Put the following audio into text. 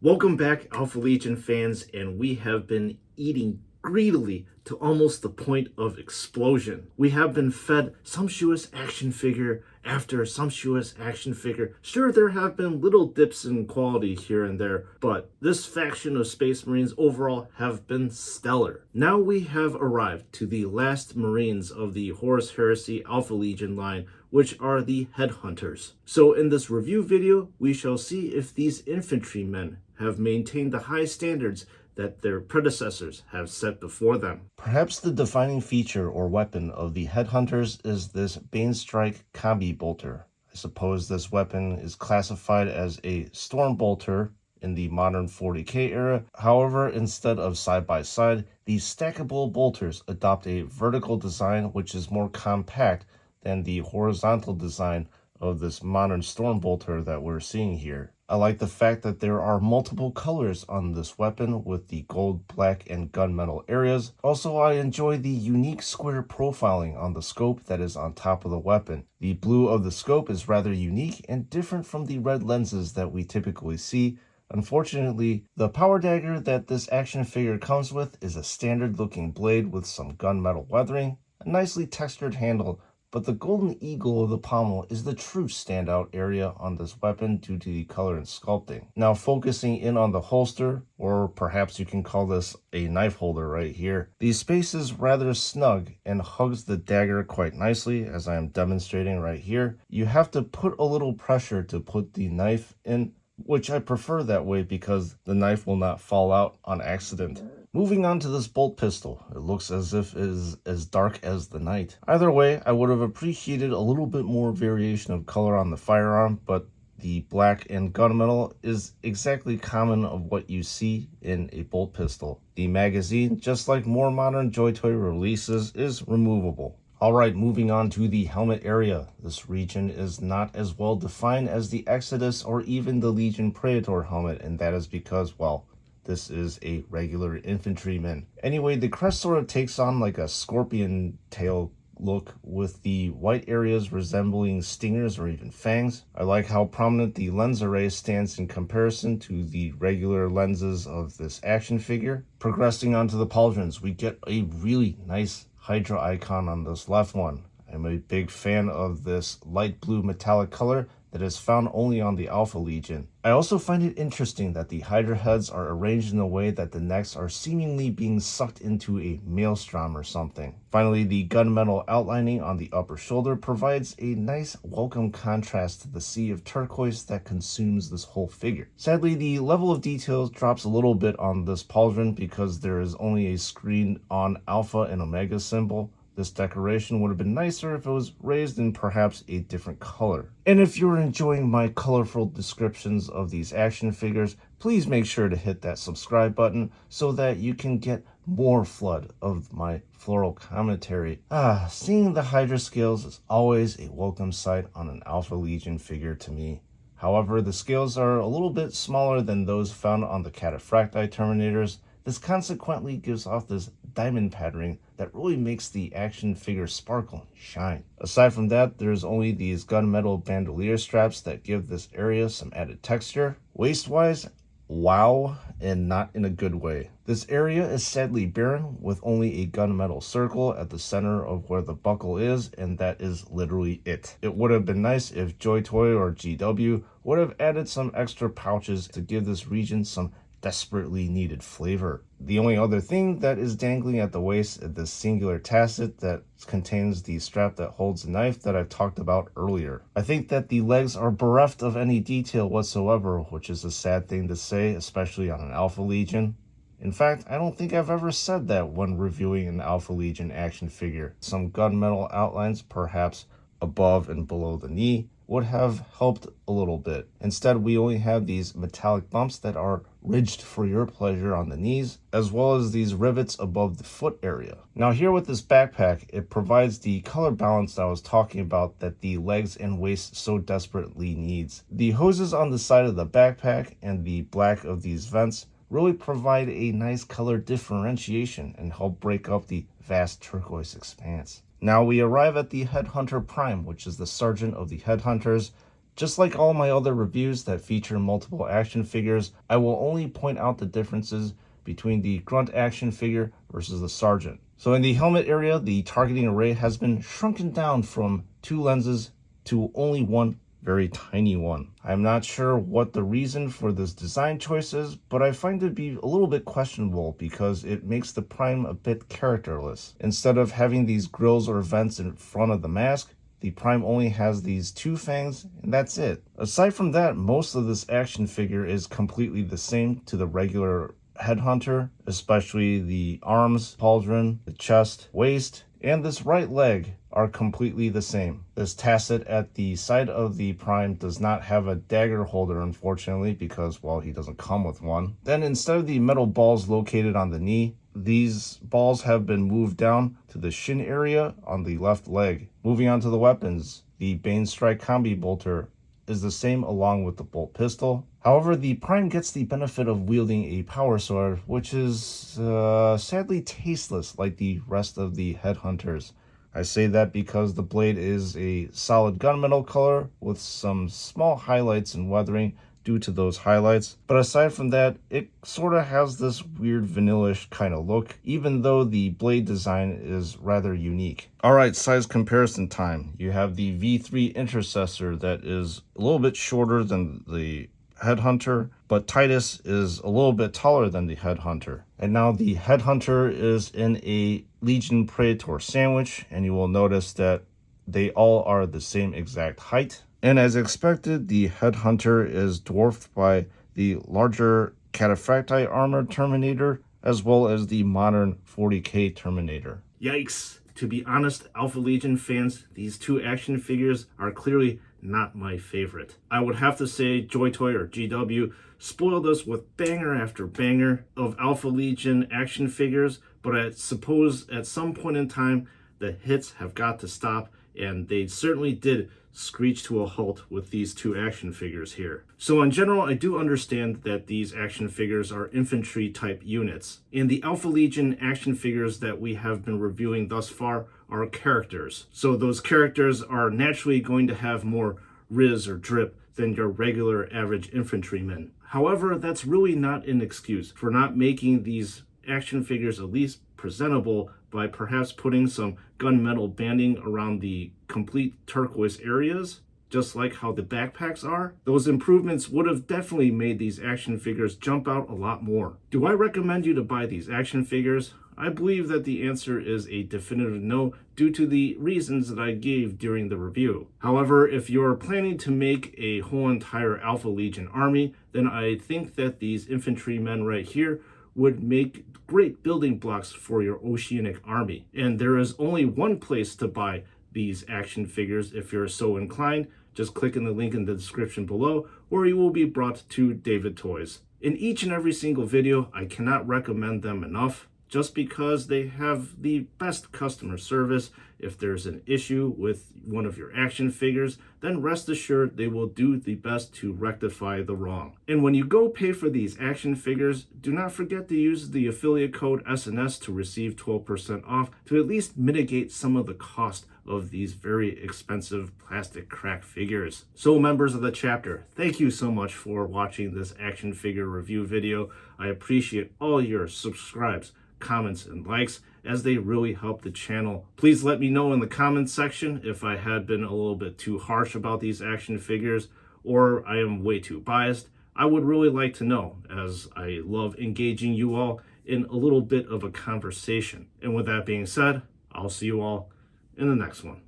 Welcome back, Alpha Legion fans, and we have been eating greedily to almost the point of explosion. We have been fed sumptuous action figure after sumptuous action figure. Sure, there have been little dips in quality here and there, but this faction of Space Marines overall have been stellar. Now we have arrived to the last Marines of the Horus Heresy Alpha Legion line, which are the Headhunters. So in this review video, we shall see if these infantrymen have maintained the high standards that their predecessors have set before them. Perhaps the defining feature or weapon of the Headhunters is this Banestrike Combi Bolter. I suppose this weapon is classified as a Storm Bolter in the modern 40k era. However, instead of side-by-side, these stackable bolters adopt a vertical design which is more compact than the horizontal design of this modern Storm Bolter that we're seeing here. I like the fact that there are multiple colors on this weapon with the gold, black, and gunmetal areas. Also, I enjoy the unique square profiling on the scope that is on top of the weapon. The blue of the scope is rather unique and different from the red lenses that we typically see. Unfortunately, the power dagger that this action figure comes with is a standard looking blade with some gunmetal weathering, a nicely textured handle, but the golden eagle of the pommel is the true standout area on this weapon due to the color and sculpting. Now focusing in on the holster, or perhaps you can call this a knife holder right here, the space is rather snug and hugs the dagger quite nicely, as I am demonstrating right here. You have to put a little pressure to put the knife in, which I prefer that way because the knife will not fall out on accident. Moving on to this bolt pistol, it looks as if it is as dark as the night. Either way, I would have appreciated a little bit more variation of color on the firearm, but the black and gunmetal is exactly common of what you see in a bolt pistol. The magazine, just like more modern JoyToy releases, is removable. Alright, moving on to the helmet area. This region is not as well defined as the Exodus or even the Legion Praetor helmet, and that is because, well, this is a regular infantryman. Anyway, the crest sort of takes on like a scorpion tail look with the white areas resembling stingers or even fangs. I like how prominent the lens array stands in comparison to the regular lenses of this action figure. Progressing onto the pauldrons, we get a really nice Hydra icon on this left one. I'm a big fan of this light blue metallic color that is found only on the Alpha Legion. I also find it interesting that the Hydra heads are arranged in a way that the necks are seemingly being sucked into a maelstrom or something. Finally, the gunmetal outlining on the upper shoulder provides a nice welcome contrast to the sea of turquoise that consumes this whole figure. Sadly, the level of details drops a little bit on this pauldron because there is only a screen on Alpha and Omega symbol. This decoration would have been nicer if it was raised in perhaps a different color. And if you're enjoying my colorful descriptions of these action figures, please make sure to hit that subscribe button so that you can get more flood of my floral commentary. Seeing the Hydra scales is always a welcome sight on an Alpha Legion figure to me. However, the scales are a little bit smaller than those found on the Cataphracti Terminators. This consequently gives off this diamond patterning that really makes the action figure sparkle and shine. Aside from that, there's only these gunmetal bandolier straps that give this area some added texture. Waist-wise, wow, and not in a good way. This area is sadly barren with only a gunmetal circle at the center of where the buckle is, and that is literally it. It would have been nice if JoyToy or GW would have added some extra pouches to give this region some desperately needed flavor. The only other thing that is dangling at the waist is this singular tasset that contains the strap that holds the knife that I've talked about earlier. I think that the legs are bereft of any detail whatsoever, which is a sad thing to say, especially on an Alpha Legion. In fact, I don't think I've ever said that when reviewing an Alpha Legion action figure. Some gunmetal outlines, perhaps above and below the knee, would have helped a little bit. Instead, we only have these metallic bumps that are ridged for your pleasure on the knees, as well as these rivets above the foot area. Now here with this backpack, it provides the color balance I was talking about that the legs and waist so desperately needs. The hoses on the side of the backpack and the black of these vents really provide a nice color differentiation and help break up the vast turquoise expanse. Now we arrive at the Headhunter Prime, which is the sergeant of the Headhunters. Just like all my other reviews that feature multiple action figures, I will only point out the differences between the grunt action figure versus the sergeant. So in the helmet area, the targeting array has been shrunken down from 2 lenses to only one very tiny one. I'm not sure what the reason for this design choice is, but I find it to be a little bit questionable because it makes the Prime a bit characterless. Instead of having these grills or vents in front of the mask, the Prime only has these 2 fangs, and that's it. Aside from that, most of this action figure is completely the same to the regular Headhunter, especially the arms, pauldron, the chest, waist, and this right leg are completely the same. This tasset at the side of the Prime does not have a dagger holder, unfortunately, because, well, he doesn't come with one. Then instead of the metal balls located on the knee, these balls have been moved down to the shin area on the left leg. Moving on to the weapons, the Bane Strike Combi Bolter is the same along with the bolt pistol. However, the Prime gets the benefit of wielding a power sword, which is sadly tasteless like the rest of the Headhunters. I say that because the blade is a solid gunmetal color with some small highlights and weathering due to those highlights. But aside from that, it sort of has this weird vanilla-ish kind of look, even though the blade design is rather unique. Alright, size comparison time. You have the V3 Intercessor that is a little bit shorter than the Headhunter, but Titus is a little bit taller than the Headhunter. And now the Headhunter is in a Legion Praetor sandwich, and you will notice that they all are the same exact height. And as expected, the Headhunter is dwarfed by the larger Cataphracti armored Terminator, as well as the modern 40K Terminator. Yikes! To be honest, Alpha Legion fans, these 2 action figures are clearly not my favorite. I would have to say JoyToy or GW spoiled us with banger after banger of Alpha Legion action figures, but I suppose at some point in time, the hits have got to stop, and they certainly did screech to a halt with these 2 action figures here. So in general, I do understand that these action figures are infantry type units, and the Alpha Legion action figures that we have been reviewing thus far are characters. So those characters are naturally going to have more riz or drip than your regular average infantrymen. However, that's really not an excuse for not making these action figures at least presentable by perhaps putting some gunmetal banding around the complete turquoise areas, just like how the backpacks are. Those improvements would have definitely made these action figures jump out a lot more. Do I recommend you to buy these action figures? I believe that the answer is a definitive no due to the reasons that I gave during the review. However, if you're planning to make a whole entire Alpha Legion army, then I think that these infantrymen right here would make great building blocks for your Oceanic army. And there is only one place to buy these action figures if you're so inclined. Just click in the link in the description below, or you will be brought to David Toys. In each and every single video, I cannot recommend them enough, just because they have the best customer service. If there's an issue with one of your action figures, then rest assured they will do the best to rectify the wrong. And when you go pay for these action figures, do not forget to use the affiliate code SNS to receive 12% off to at least mitigate some of the cost of these very expensive plastic crack figures. So members of the chapter, thank you so much for watching this action figure review video. I appreciate all your subscribes, comments, and likes, as they really help the channel. Please let me know in the comments section if I had been a little bit too harsh about these action figures, or I am way too biased. I would really like to know, as I love engaging you all in a little bit of a conversation. And with that being said, I'll see you all in the next one.